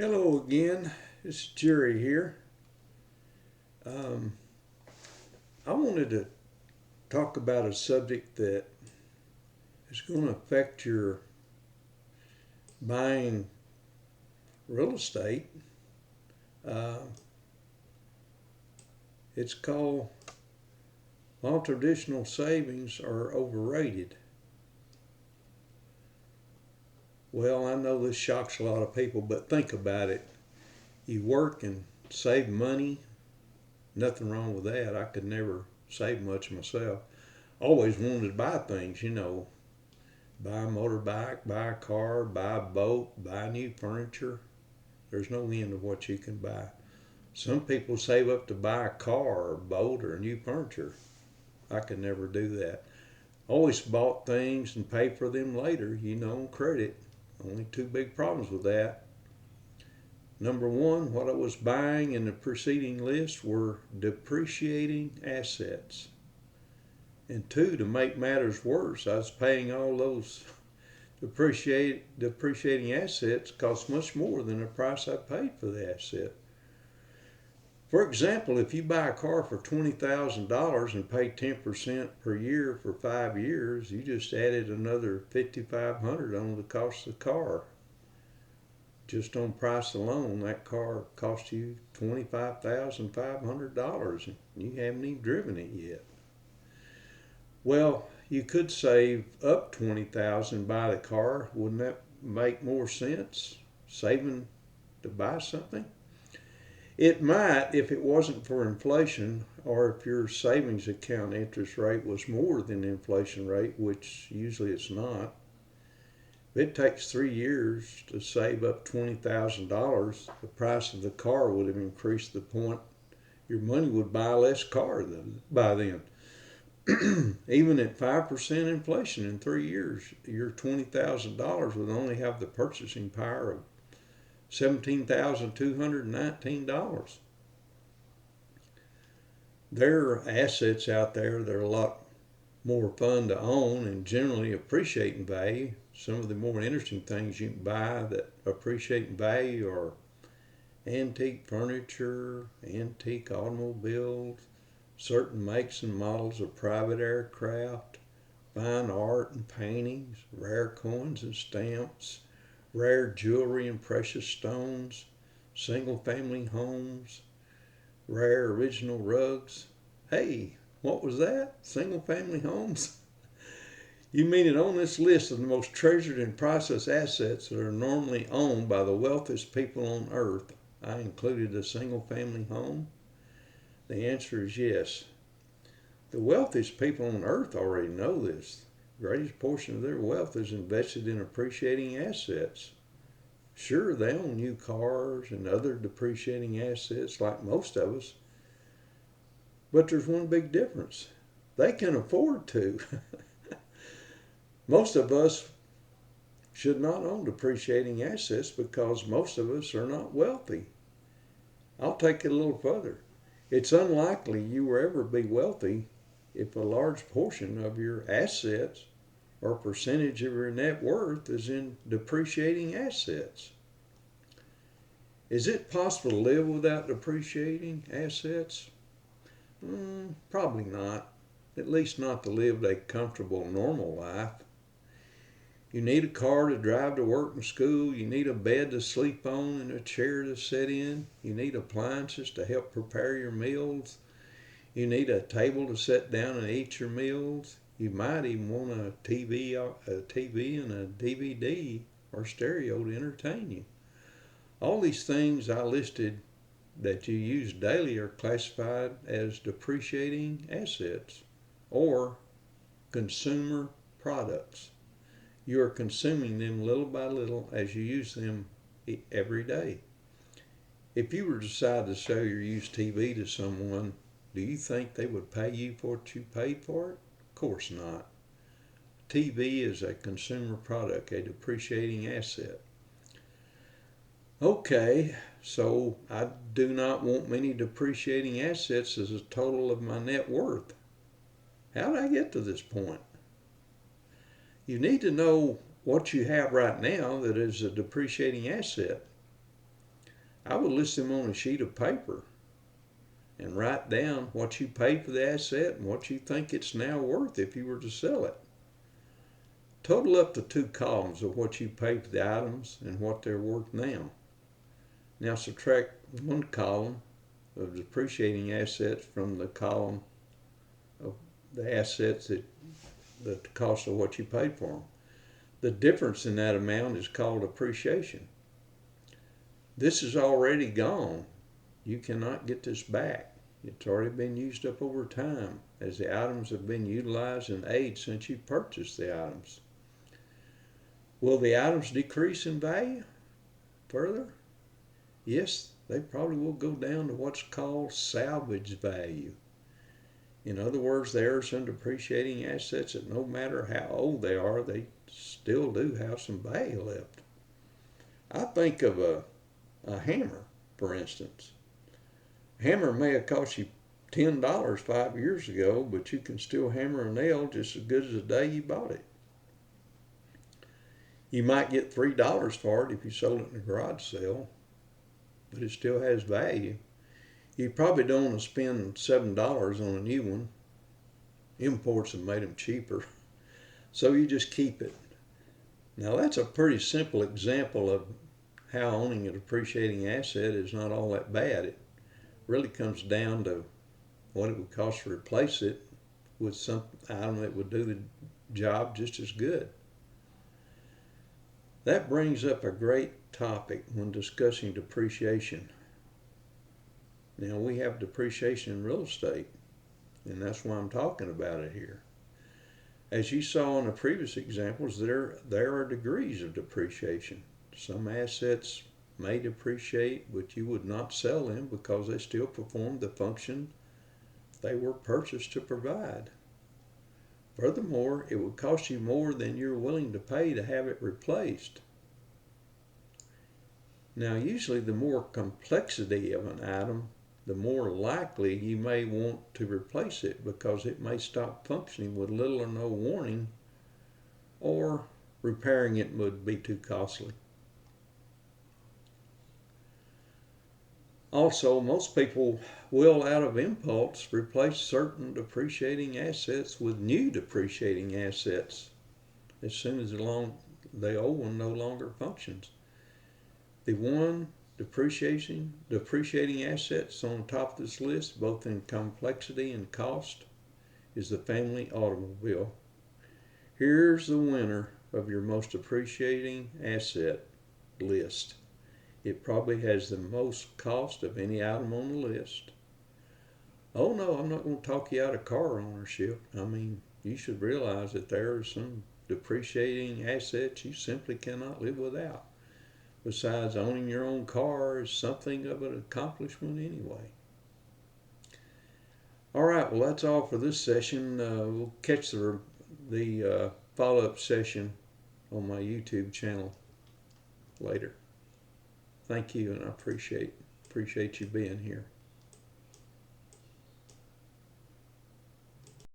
Hello again, it's Jerry here. Um, I wanted to talk about a subject that is going to affect your buying real estate. Uh, it's called All Traditional Savings Are Overrated. Well, I know this shocks a lot of people, but think about it. You work and save money, nothing wrong with that. I could never save much myself. Always wanted to buy things, buy a motorbike, buy a car, buy a boat, buy new furniture. There's no end of what you can buy. Some people save up to buy a car or a boat or new furniture. I could never do that. Always bought things and paid for them later, on credit. Only two big problems with that. Number one, what I was buying in the preceding list were depreciating assets. And two, to make matters worse, I was paying all those depreciating assets cost much more than the price I paid for the asset. For example, if you buy a car for $20,000 and pay 10% per year for 5 years, you just added another $5,500 on the cost of the car. Just on price alone, that car cost you $25,500 and you haven't even driven it yet. Well, you could save up $20,000 and buy the car. Wouldn't that make more sense? Saving to buy something? It might if it wasn't for inflation, or if your savings account interest rate was more than the inflation rate, which usually it's not. If it takes 3 years to save up $20,000, the price of the car would have increased to the point your money would buy less car by then. Even at 5% inflation in 3 years, your $20,000 would only have the purchasing power of $17,219. There are assets out there that are a lot more fun to own and generally appreciate in value. Some of the more interesting things you can buy that appreciate in value are antique furniture, antique automobiles, certain makes and models of private aircraft, fine art and paintings, rare coins and stamps, rare jewelry and precious stones, single-family homes, rare original rugs. Hey, what was that? Single-family homes? You mean it on this list of the most treasured and priceless assets that are normally owned by the wealthiest people on earth, I included a single-family home? The answer is yes. The wealthiest people on earth already know this. The greatest portion of their wealth is invested in appreciating assets. Sure, they own new cars and other depreciating assets like most of us, but there's one big difference. They can afford to. Most of us should not own depreciating assets because most of us are not wealthy. I'll take it a little further. It's unlikely you will ever be wealthy if a large portion of your assets or percentage of your net worth is in depreciating assets. Is it possible to live without depreciating assets? Probably not. At least not to live a comfortable, normal life. You need a car to drive to work and school. You need a bed to sleep on and a chair to sit in. You need appliances to help prepare your meals. You need a table to sit down and eat your meals. You might even want a TV and a DVD or stereo to entertain you. All these things I listed that you use daily are classified as depreciating assets or consumer products. You are consuming them little by little as you use them every day. If you were to decide to sell your used TV to someone, do you think they would pay you for what you paid for it? Of course not. TV is a consumer product, a depreciating asset. Okay, so I do not want many depreciating assets as a total of my net worth. How did I get to this point? You need to know what you have right now that is a depreciating asset. I would list them on a sheet of paper and write down what you paid for the asset and what you think it's now worth if you were to sell it. Total up the two columns of what you paid for the items and what they're worth now. Now subtract one column of depreciating assets from the column of the assets that the cost of what you paid for them. The difference in that amount is called appreciation. This is already gone. You cannot get this back. It's already been used up over time as the items have been utilized and aged since you purchased the items. Will the items decrease in value further? Yes, they probably will go down to what's called salvage value. In other words, there are some depreciating assets that no matter how old they are, they still do have some value left. I think of a hammer, for instance. A hammer may have cost you $10 5 years ago, but you can still hammer a nail just as good as the day you bought it. You might get $3 for it if you sold it in a garage sale, but it still has value. You probably don't want to spend $7 on a new one. Imports have made them cheaper, so you just keep it. Now that's a pretty simple example of how owning a depreciating asset is not all that bad. It really comes down to what it would cost to replace it with some item that would do the job just as good. That brings up a great topic when discussing depreciation. Now we have depreciation in real estate, and that's why I'm talking about it here. As you saw in the previous examples, there are degrees of depreciation. Some assets may depreciate, but you would not sell them because they still perform the function they were purchased to provide. Furthermore, it would cost you more than you're willing to pay to have it replaced. Now, usually the more complexity of an item, the more likely you may want to replace it because it may stop functioning with little or no warning, or repairing it would be too costly. Also, most people will, out of impulse, replace certain depreciating assets with new depreciating assets as soon as the old one no longer functions. The one depreciating assets on top of this list, both in complexity and cost, is the family automobile. Here's the winner of your most depreciating asset list. It probably has the most cost of any item on the list. Oh no, I'm not going to talk you out of car ownership. I mean, you should realize that there are some depreciating assets you simply cannot live without. Besides, owning your own car is something of an accomplishment anyway. All right, well, that's all for this session. We'll catch the follow-up session on my YouTube channel later. Thank you, and I appreciate you being here.